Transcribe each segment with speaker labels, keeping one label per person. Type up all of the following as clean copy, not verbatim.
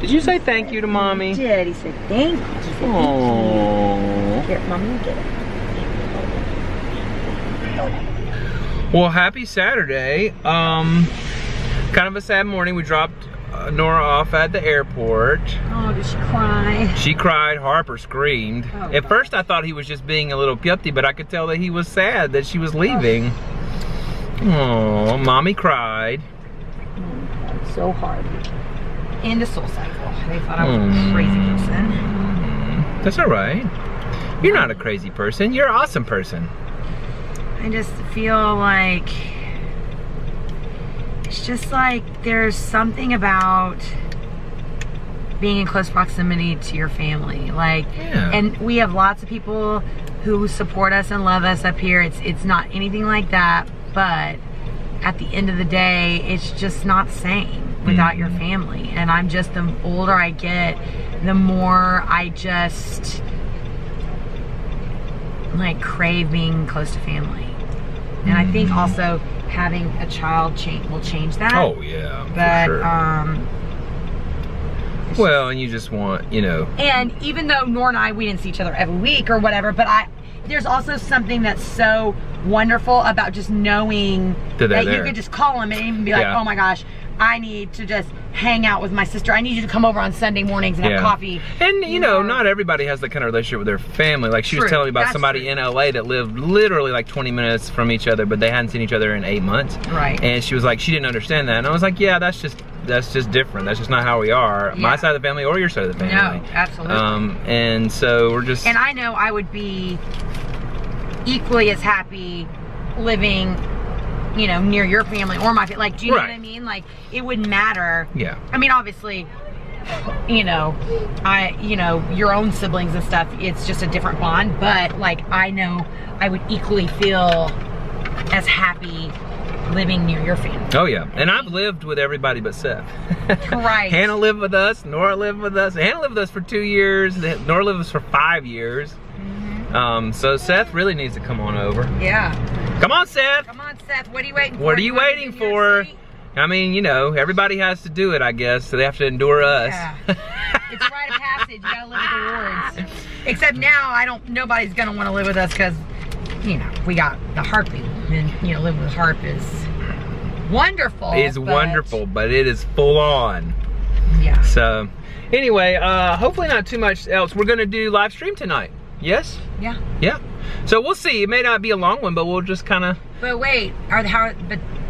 Speaker 1: Did you say thank you to Mommy?
Speaker 2: He did. He said thank you. He said,
Speaker 1: Aww.
Speaker 2: Here, Mommy, get it.
Speaker 1: Well, happy Saturday. Kind of a sad morning. We dropped Norah off at the airport.
Speaker 2: Oh, did she cry?
Speaker 1: She cried. Harper screamed.
Speaker 2: Oh,
Speaker 1: at first I thought he was just being a little pupty, but I could tell that he was sad that she was leaving. Oh, Mommy cried.
Speaker 2: Oh, so hard. And a soul cycle. They thought I was a crazy person.
Speaker 1: That's all right. You're not a crazy person. You're an awesome person.
Speaker 2: I just feel like it's just like there's something about being in close proximity to your family. Like, and we have lots of people who support us and love us up here. It's not anything like that, but at the end of the day, it's just not the same without your family. And I'm just, the older I get, the more I just like crave being close to family. And I think also having a child will change that.
Speaker 1: Oh yeah,
Speaker 2: but
Speaker 1: for sure. Well, and you just want, you know.
Speaker 2: And even though Norah and I, we didn't see each other every week or whatever, but there's also something that's so wonderful about just knowing that you could just call him and even be like, oh my gosh, I need to just hang out with my sister. I need you to come over on Sunday mornings and have coffee.
Speaker 1: And you know, not everybody has that kind of relationship with their family. Like she was telling me about somebody in LA that lived literally like 20 minutes from each other, but they hadn't seen each other in 8 months.
Speaker 2: Right.
Speaker 1: And she was like, she didn't understand that. And I was like, yeah, that's just different. That's just not how we are. My side of the family or your side of the family.
Speaker 2: No, absolutely.
Speaker 1: And so we're just.
Speaker 2: And I know I would be equally as happy living, you know, near your family or my family. Like, do you know what I mean? Like, it wouldn't matter.
Speaker 1: Yeah.
Speaker 2: I mean, obviously, you know, your own siblings and stuff, it's just a different bond. But, like, I know I would equally feel as happy living near your family.
Speaker 1: Oh, yeah. And I've lived with everybody but Seth.
Speaker 2: Right.
Speaker 1: Hannah lived with us. Norah lived with us. Hannah lived with us for 2 years. Norah lived with us for 5 years. So Seth really needs to come on over.
Speaker 2: Yeah.
Speaker 1: Come on, Seth.
Speaker 2: Come on, Seth. What are you waiting for?
Speaker 1: What are you waiting for? I mean, you know, everybody has to do it, I guess, so they have to endure us.
Speaker 2: Yeah. It's a rite of passage. You gotta live with the wards. Except now, nobody's gonna want to live with us because, you know, we got the Harper, and you know, living with Harp is wonderful.
Speaker 1: It's wonderful, but it is full on.
Speaker 2: Yeah.
Speaker 1: So, anyway, hopefully not too much else. We're gonna do live stream tonight. Yes?
Speaker 2: Yeah.
Speaker 1: Yeah. So we'll see. It may not be a long one, but we'll just kind of.
Speaker 2: But wait, but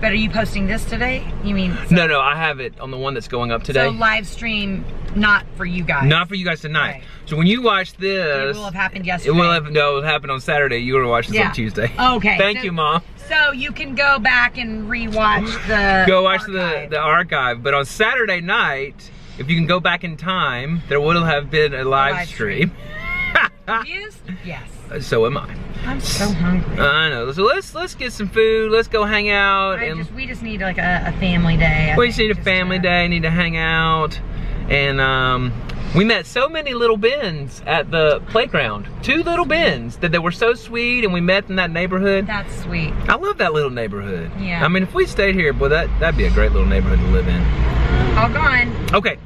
Speaker 2: are you posting this today? You mean? So,
Speaker 1: no, I have it on the one that's going up today.
Speaker 2: So live stream, not for you guys.
Speaker 1: Not for you guys tonight. Right. So when you watch this,
Speaker 2: it will have happened yesterday.
Speaker 1: It will happen on Saturday. You're gonna watch this on Tuesday.
Speaker 2: Okay.
Speaker 1: Thank you, Mom.
Speaker 2: So you can go back and rewatch the.
Speaker 1: Go watch the archive. But on Saturday night, if you can go back in time, there will have been a live stream.
Speaker 2: Yes.
Speaker 1: So am I.
Speaker 2: I'm so hungry.
Speaker 1: I know. So let's get some food. Let's go hang out.
Speaker 2: We just need like a family day.
Speaker 1: We just need a family day. Need to hang out, and we met so many little Bens at the playground. 2 little Bens that they were so sweet, and we met in that neighborhood.
Speaker 2: That's sweet.
Speaker 1: I love that little neighborhood.
Speaker 2: Yeah.
Speaker 1: I mean, if we stayed here, boy, that'd be a great little neighborhood to live in.
Speaker 2: All gone.
Speaker 1: Okay.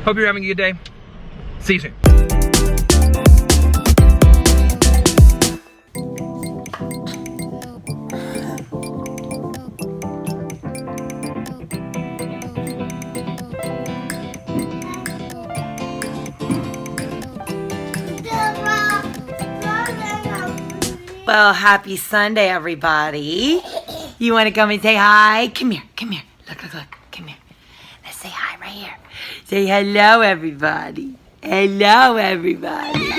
Speaker 1: Hope you're having a good day. See you soon.
Speaker 2: Well, happy Sunday, everybody. You want to come and say hi? Come here. Look. Come here. Let's say hi right here. Say hello, everybody. Hello, everybody.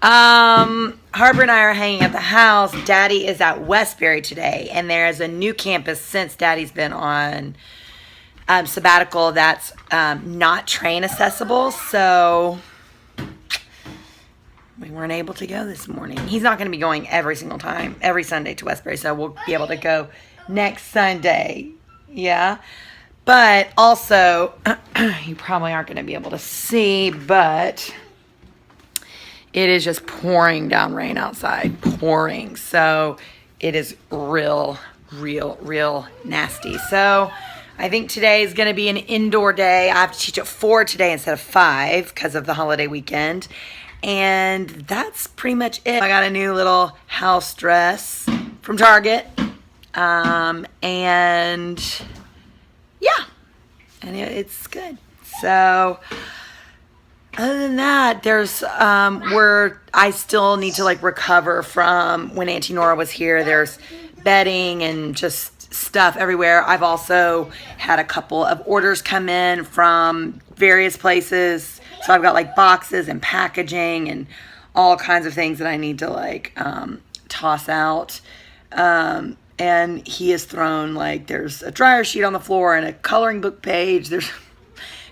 Speaker 2: Harper and I are hanging at the house. Daddy is at Westbury today, and there's a new campus since Daddy's been on sabbatical that's not train accessible, so we weren't able to go this morning. He's not going to be going every Sunday to Westbury, so we'll be able to go next Sunday. Yeah. But also, you probably aren't going to be able to see, but it is just pouring down rain outside. Pouring. So it is real nasty. So I think today is going to be an indoor day. I have to teach at 4 today instead of 5 because of the holiday weekend. And that's pretty much it. I got a new little house dress from Target. And yeah, and it's good. So other than that, there's where I still need to like recover from when Auntie Norah was here. There's bedding and just stuff everywhere. I've also had a couple of orders come in from various places. So I've got like boxes and packaging and all kinds of things that I need to like toss out. And he has thrown, like, there's a dryer sheet on the floor and a coloring book page. There's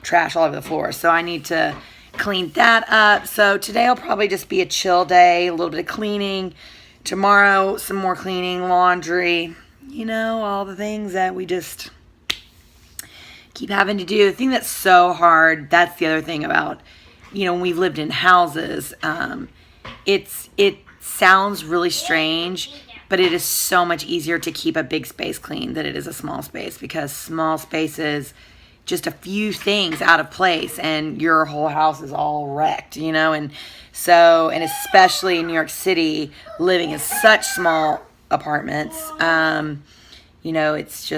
Speaker 2: trash all over the floor. So I need to clean that up. So today will probably just be a chill day, a little bit of cleaning. Tomorrow, some more cleaning, laundry, you know, all the things that we just keep having to do. The thing that's so hard, that's the other thing about, you know, when we've lived in houses, it sounds really strange, but it is so much easier to keep a big space clean than it is a small space, because small spaces, just a few things out of place and your whole house is all wrecked, you know? And so, and especially in New York City, living in such small apartments, you know, it's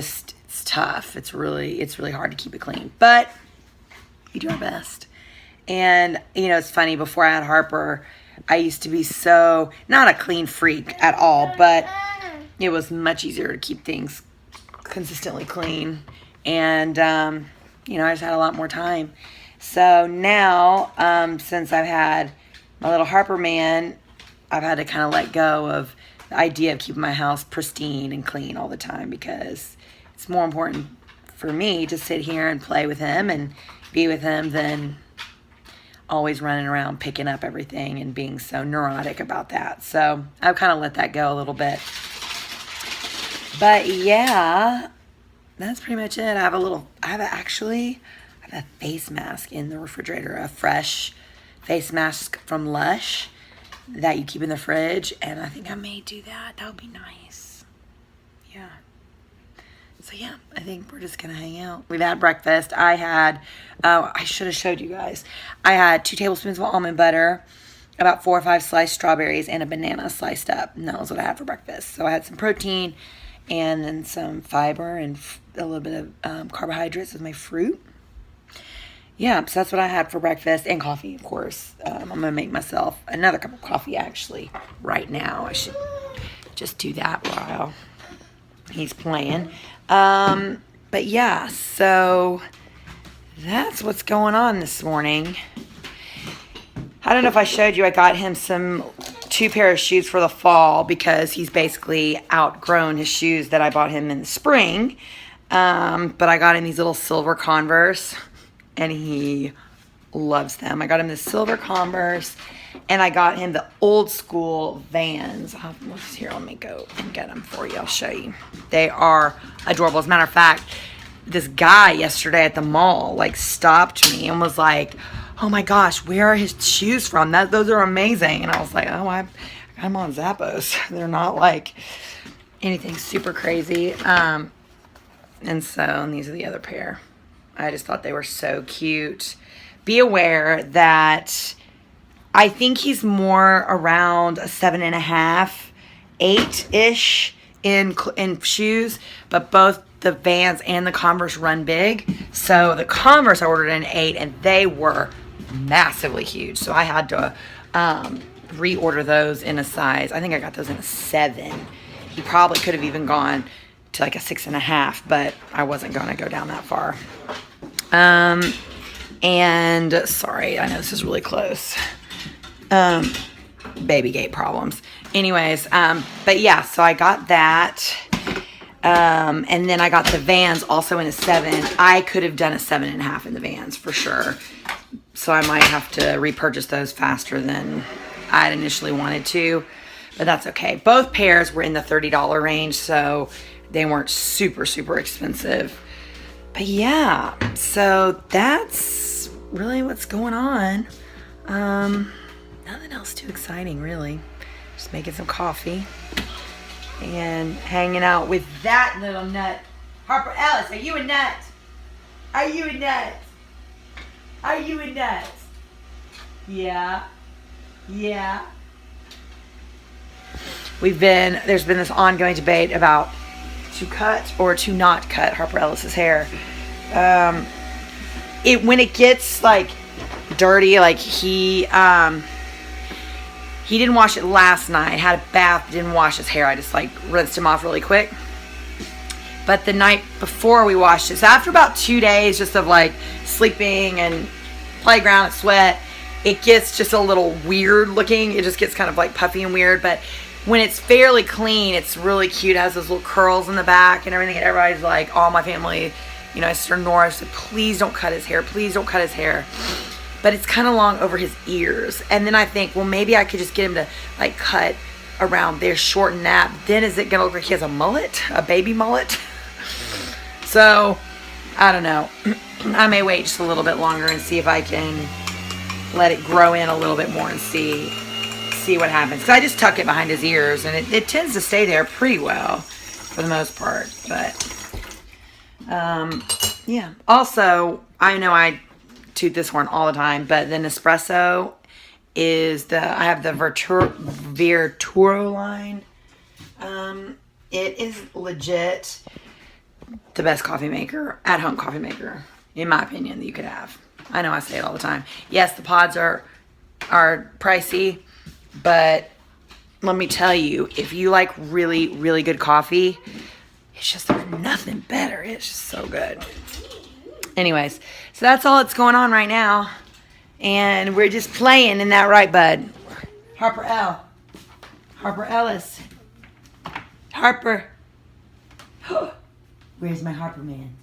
Speaker 2: tough. It's really hard to keep it clean, but we do our best. And, you know, it's funny, before I had Harper, I used to be so, not a clean freak at all, but it was much easier to keep things consistently clean. And, you know, I just had a lot more time. So now, since I've had my little Harper man, I've had to kind of let go of the idea of keeping my house pristine and clean all the time, because it's more important for me to sit here and play with him and be with him than always running around picking up everything and being so neurotic about that. So I've kind of let that go a little bit. But yeah, that's pretty much it. I have a face mask in the refrigerator, a fresh face mask from Lush that you keep in the fridge, and I think I may do that. That would be nice. Yeah. So yeah, I think we're just gonna hang out. We've had breakfast. I had, I should have showed you guys. I had 2 tablespoons of almond butter, about 4 or 5 sliced strawberries, and a banana sliced up. And that was what I had for breakfast. So I had some protein and then some fiber and a little bit of carbohydrates with my fruit. Yeah, so that's what I had for breakfast, and coffee, of course. I'm gonna make myself another cup of coffee actually right now. I should just do that while he's playing. But yeah, so that's what's going on this morning. I don't know if I showed you, I got him 2 pair of shoes for the fall, because he's basically outgrown his shoes that I bought him in the spring. But I got him these little silver Converse, and he loves them. I got him the silver Converse, and I got him the old school Vans. Here, let me go and get them for you. I'll show you. They are adorable. As a matter of fact, this guy yesterday at the mall like stopped me and was like, "Oh my gosh, where are his shoes from? Those are amazing." And I was like, "Oh, I got them on Zappos." They're not like anything super crazy. And these are the other pair. I just thought they were so cute. Be aware that I think he's more around a 7.5, 8-ish in shoes, but both the Vans and the Converse run big. So the Converse I ordered an 8, and they were massively huge. So I had to reorder those in a size. I think I got those in a 7. He probably could have even gone to like a 6.5, but I wasn't going to go down that far. And sorry, I know this is really close. Baby gate problems. Anyways, but yeah, so I got that. And then I got the Vans also in a 7. I could have done a 7.5 in the Vans for sure. So I might have to repurchase those faster than I had initially wanted to, but that's okay. Both pairs were in the $30 range, so they weren't super, super expensive. But yeah, so that's really what's going on. Nothing else too exciting, really. Just making some coffee and hanging out with that little nut, Harper Ellis, are you a nut? Are you a nut? Are you a nut? Yeah. Yeah. There's been this ongoing debate about to cut or to not cut Harper Ellis's hair. When it gets like dirty, like he didn't wash it last night, had a bath, didn't wash his hair. I just like rinsed him off really quick. But the night before we washed it, so after about 2 days just of like sleeping and playground and sweat, it gets just a little weird looking. It just gets kind of like puffy and weird. But when it's fairly clean, it's really cute. It has those little curls in the back and everything. And everybody's like, all my family, you know, my sister Norah said, please don't cut his hair. Please don't cut his hair. But it's kind of long over his ears. And then I think, well, maybe I could just get him to like cut around there, shorten that. Then is it going to look like he has a mullet? A baby mullet? So, I don't know. I may wait just a little bit longer and see if I can let it grow in a little bit more and see what happens. Because I just tuck it behind his ears, and it tends to stay there pretty well for the most part. But, yeah. Also, I know I toot this horn all the time, but the Nespresso is I have the Virturo line. It is legit the best coffee maker, at-home coffee maker, in my opinion, that you could have. I know I say it all the time. Yes, the pods are pricey, but let me tell you, if you like really, really good coffee, it's just, there's nothing better. It's just so good. Anyways, so that's all that's going on right now. And we're just playing, in that right, bud? Harper Ellis. Harper. Where's my Harper man?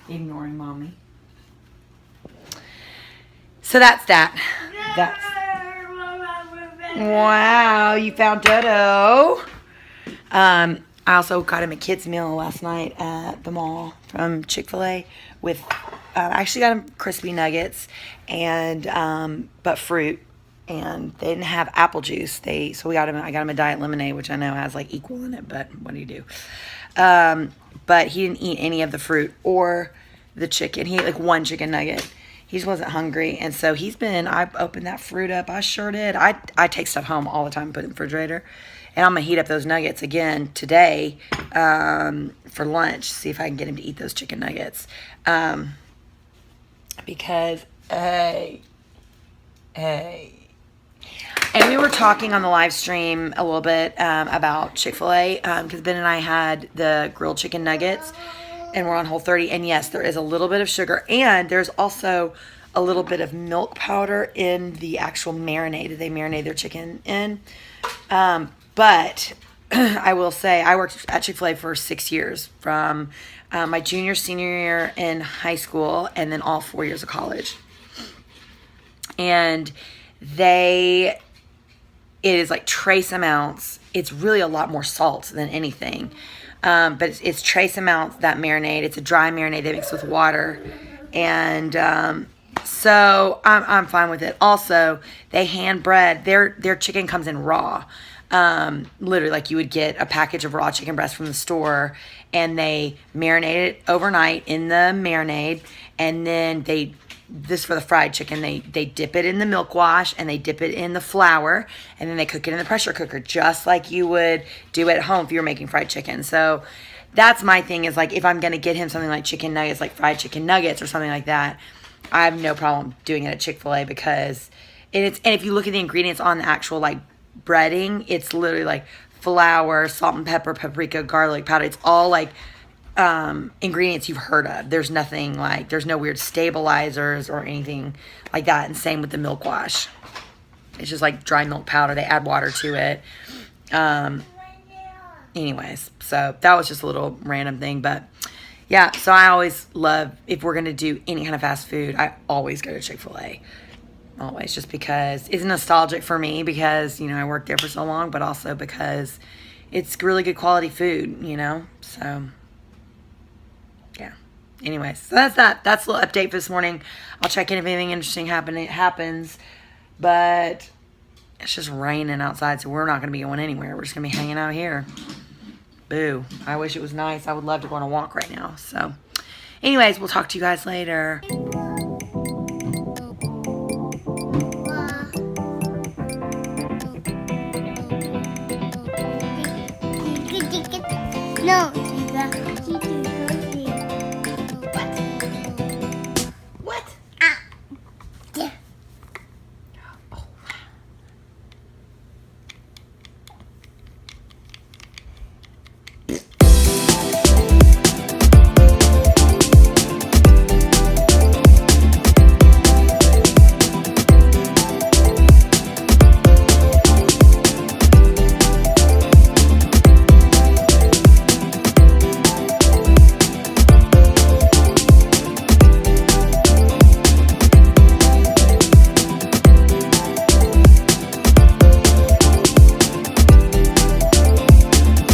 Speaker 2: Ignoring mommy. So that's that. Wow, you found Dodo. I also got him a kid's meal last night at the mall from Chick-fil-A with, I actually got him crispy nuggets and, but fruit. And they didn't have apple juice. I got him a diet lemonade, which I know has like equal in it, but what do you do? But he didn't eat any of the fruit or the chicken. He ate like one chicken nugget. He just wasn't hungry. And so I opened that fruit up. I sure did. I take stuff home all the time, put it in the refrigerator. And I'm going to heat up those nuggets again today for lunch. See if I can get him to eat those chicken nuggets. Because, hey. And we were talking on the live stream a little bit about Chick-fil-A because Ben and I had the grilled chicken nuggets and we're on Whole30. And yes, there is a little bit of sugar and there's also a little bit of milk powder in the actual marinade that they marinate their chicken in. But I will say I worked at Chick-fil-A for 6 years from my junior, senior year in high school and then all 4 years of college. And it is like trace amounts. It's really a lot more salt than anything. But it's trace amounts, that marinade. It's a dry marinade they mix with water. And so I'm fine with it. Also, they hand bread. Their chicken comes in raw. Literally, like you would get a package of raw chicken breast from the store. And they marinate it overnight in the marinade. And then this for the fried chicken, they dip it in the milk wash and they dip it in the flour and then they cook it in the pressure cooker just like you would do at home if you were making fried chicken. So that's my thing, is like if I'm going to get him something like chicken nuggets, like fried chicken nuggets or something like that, I have no problem doing it at Chick-fil-A because and if you look at the ingredients on the actual like breading, it's literally like flour, salt and pepper, paprika, garlic powder. It's all like ingredients you've heard of. There's nothing like, there's no weird stabilizers or anything like that. And same with the milk wash. It's just like dry milk powder. They add water to it. Anyways, so that was just a little random thing. But yeah, so I always love, if we're going to do any kind of fast food, I always go to Chick-fil-A. Always, just because it's nostalgic for me because, you know, I worked there for so long, but also because it's really good quality food, you know, so yeah. Anyways, so that's that. That's a little update for this morning. I'll check in if anything interesting happens. But it's just raining outside, so we're not going to be going anywhere. We're just going to be hanging out here. Boo. I wish it was nice. I would love to go on a walk right now. So anyways, we'll talk to you guys later.
Speaker 3: No.
Speaker 2: What?
Speaker 3: Ah. Yeah.
Speaker 2: Oh.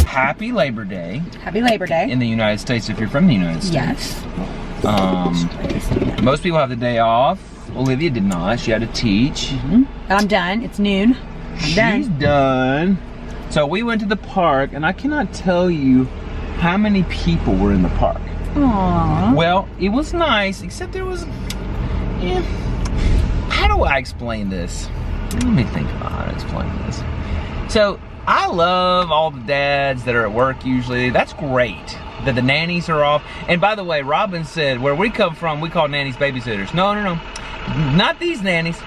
Speaker 1: Happy Labor Day.
Speaker 2: Happy Labor Day.
Speaker 1: In the United States, if you're from the United States.
Speaker 2: Yes.
Speaker 1: Most people have the day off. Olivia did not. She had to teach.
Speaker 2: I'm done. It's noon.
Speaker 1: She's done. So we went to the park, and I cannot tell you how many people were in the park.
Speaker 2: Aww.
Speaker 1: Well, it was nice, except there was, how do I explain this? Let me think about how to explain this. So, I love all the dads that are at work usually. That's great that the nannies are off. And by the way, Robin said, where we come from, we call nannies babysitters. No, no, no. Not these nannies.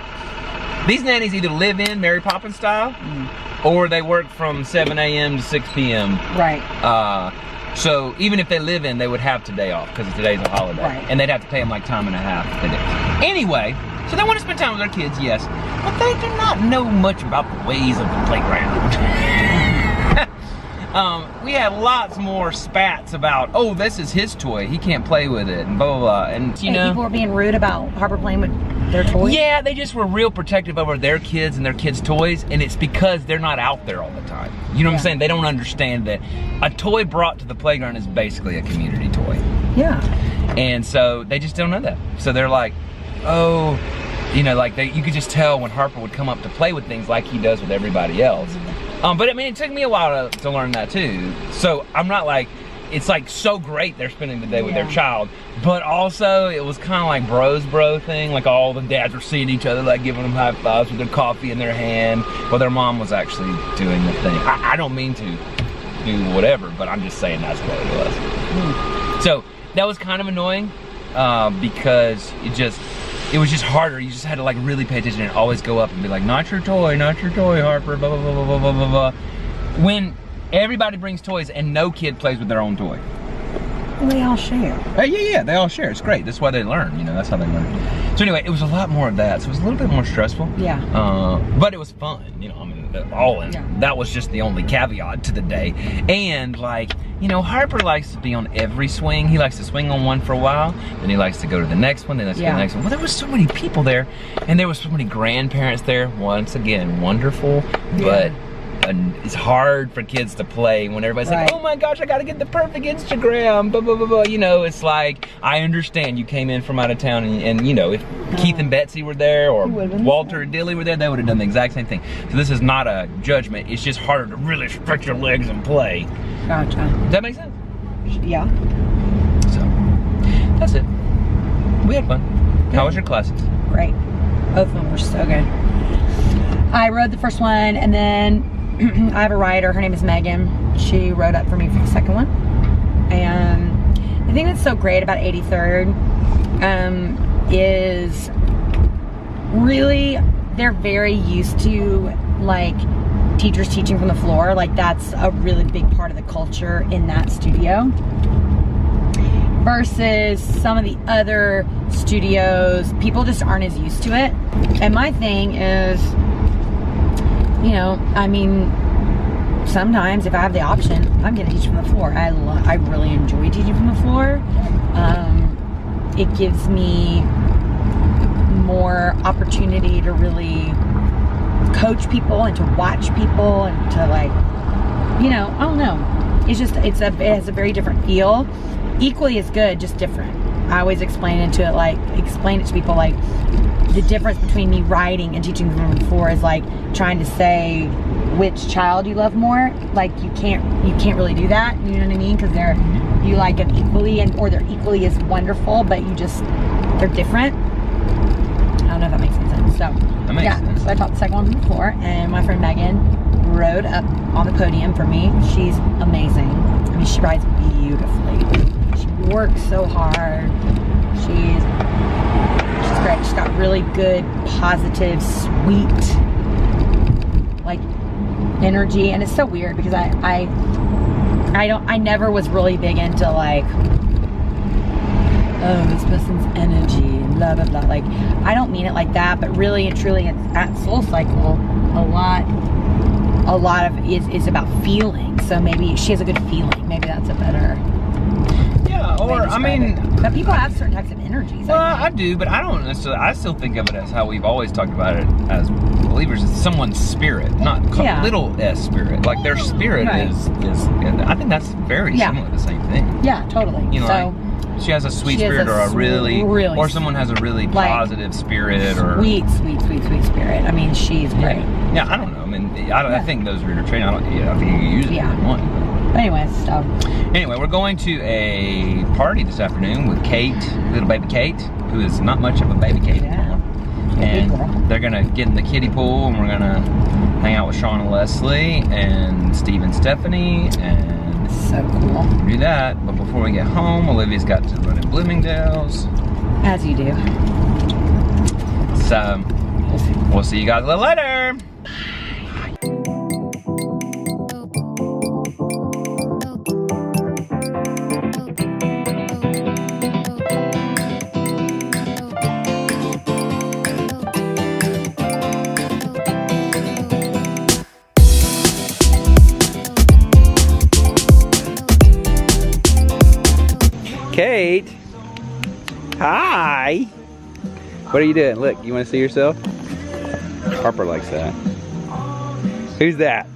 Speaker 1: These nannies either live in Mary Poppins style, or they work from 7 a.m. to 6 p.m.
Speaker 2: Right.
Speaker 1: So even if they live in, they would have today off because today's a holiday.
Speaker 2: Right.
Speaker 1: And they'd have to pay them like time and a half if they did. Anyway, so they want to spend time with their kids, yes. But they do not know much about the ways of the playground. We have lots more spats about, oh, this is his toy, he can't play with it, and blah, blah, blah. And, you know.
Speaker 2: People were being rude about Harper playing with their toys?
Speaker 1: Yeah, they just were real protective over their kids and their kids' toys, and it's because they're not out there all the time. You know what I'm saying? They don't understand that a toy brought to the playground is basically a community toy.
Speaker 2: Yeah.
Speaker 1: And so they just don't know that. So they're like, oh, you know, like you could just tell when Harper would come up to play with things like he does with everybody else. But I mean, it took me a while to learn that too. So I'm not like, it's like so great they're spending the day with their child, but also it was kind of like bro thing. Like all the dads were seeing each other, like giving them high fives with their coffee in their hand, while their mom was actually doing the thing. I don't mean to do whatever, but I'm just saying that's what it was. So that was kind of annoying because it was just harder. You just had to like really pay attention and always go up and be like, not your toy, Harper, blah, blah, blah, blah, blah, blah, blah. When everybody brings toys and no kid plays with their own toy.
Speaker 2: Well, they all share.
Speaker 1: Yeah, they all share. It's great. That's why they learn, you know, that's how they learn. So anyway, it was a lot more of that. So it was a little bit more stressful.
Speaker 2: Yeah.
Speaker 1: But it was fun, you know, I mean, that was just the only caveat to the day. And like, you know, Harper likes to be on every swing. He likes to swing on one for a while, then he likes to go to the next one, then let's go to the next one. Well, there was so many people there, and there was so many grandparents there. Once again, wonderful, but it's hard for kids to play when everybody's like, oh my gosh, I gotta get the perfect Instagram, blah, blah, blah, blah. You know, it's like, I understand you came in from out of town and you know, if Keith and Betsy were there or Walter and Dilly were there, they would have done the exact same thing. So this is not a judgment, it's just harder to really stretch your legs and play.
Speaker 2: Gotcha.
Speaker 1: Does that make sense?
Speaker 2: Yeah.
Speaker 1: So, that's it. We had fun. How was your classes?
Speaker 2: Great. Both of them were so good. I rode the first one, and then I have a rider, her name is Megan. She rode up for me for the second one. And the thing that's so great about 83rd is really, they're very used to like teachers teaching from the floor. Like that's a really big part of the culture in that studio. Versus some of the other studios, people just aren't as used to it. And my thing is, you know, I mean, sometimes if I have the option, I'm gonna teach from the floor. I really enjoy teaching from the floor. It gives me more opportunity to really coach people and to watch people and to like, you know, I don't know. It's just, it has a very different feel. Equally as good, just different. I always explain it to people like the difference between me writing and teaching from the floor is like trying to say which child you love more. Like you can't really do that. You know what I mean? Because you like them equally, or they're equally as wonderful, but they're different. I don't know if that makes any sense. So sense. So I taught the second one from the floor, and my friend Megan rode up on the podium for me. She's amazing. I mean, she rides beautifully. She works so hard. She's great. She's got really good, positive, sweet, like energy, and it's so weird because I never was really big into like, oh, this person's energy and blah blah blah. Like, I don't mean it like that, but really and truly, at Soul Cycle, a lot of it is about feeling. So maybe she has a good feeling. Maybe that's a better.
Speaker 1: Yeah, or I mean,
Speaker 2: but people have certain types of energies.
Speaker 1: Well, I do, but I don't necessarily. I still think of it as how we've always talked about it as believers. It's someone's spirit, not little s spirit. Like their spirit is. I think that's very similar to the same thing.
Speaker 2: Yeah, totally.
Speaker 1: You know,
Speaker 2: so
Speaker 1: like, she has a sweet spirit, or a really, or someone has a really positive spirit, or
Speaker 2: sweet spirit. I mean, she's great.
Speaker 1: Yeah, I don't know. I mean, I think those are training. I think you can use it if you want.
Speaker 2: But anyways, so.
Speaker 1: Anyway, we're going to a party this afternoon with Kate, little baby Kate, who is not much of a baby Kate anymore. And they're gonna get in the kiddie pool, and we're gonna hang out with Shaun and Leslie and Steve and Stephanie, and
Speaker 2: so cool.
Speaker 1: Do that. But before we get home, Olivia's got to run in Bloomingdale's.
Speaker 2: As you do.
Speaker 1: So we'll see you guys a little later. Kate, hi. What are you doing? Look, you want to see yourself? Harper likes that. Who's that?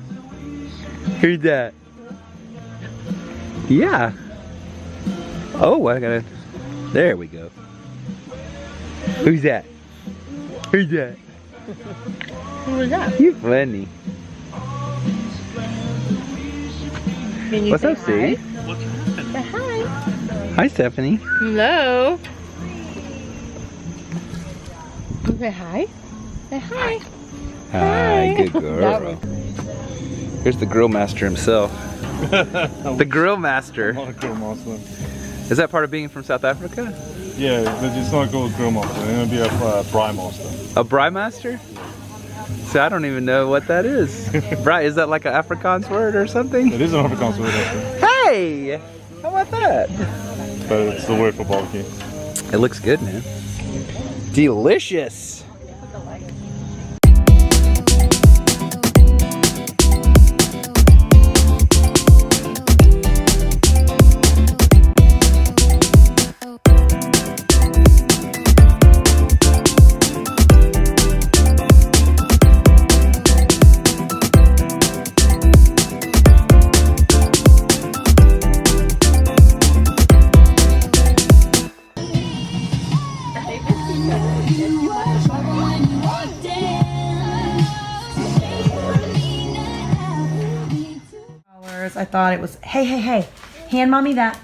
Speaker 1: Who's that? Yeah. Oh, I gotta. There we go. Who's that? Who's that?
Speaker 2: Who was that?
Speaker 1: You funny.
Speaker 2: Can you
Speaker 1: What's
Speaker 2: say
Speaker 1: up, Steve?
Speaker 2: Say hi.
Speaker 1: Hi, Stephanie.
Speaker 2: Hello. Say hi. Say hi.
Speaker 1: Hi, good girl. Here's the grill master himself. The grill master.
Speaker 4: I'm not a grill master.
Speaker 1: Is that part of being from South Africa?
Speaker 4: Yeah, but it's not called grill master. It's going to be a braai master.
Speaker 1: A braai master? So I don't even know what that is. Braai, is that like an Afrikaans word or something?
Speaker 4: It is an Afrikaans word, actually.
Speaker 1: Hey! How about that?
Speaker 4: But it's the word for barbecue.
Speaker 1: It looks good, man. Delicious!
Speaker 2: I thought it was, hey, hand mommy that.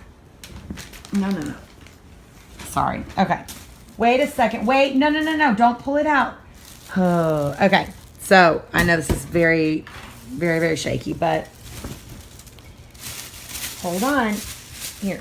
Speaker 2: No. Sorry. Okay. Wait a second. Wait. No. Don't pull it out. Oh, okay. So I know this is very, very, very shaky, but hold on. Here.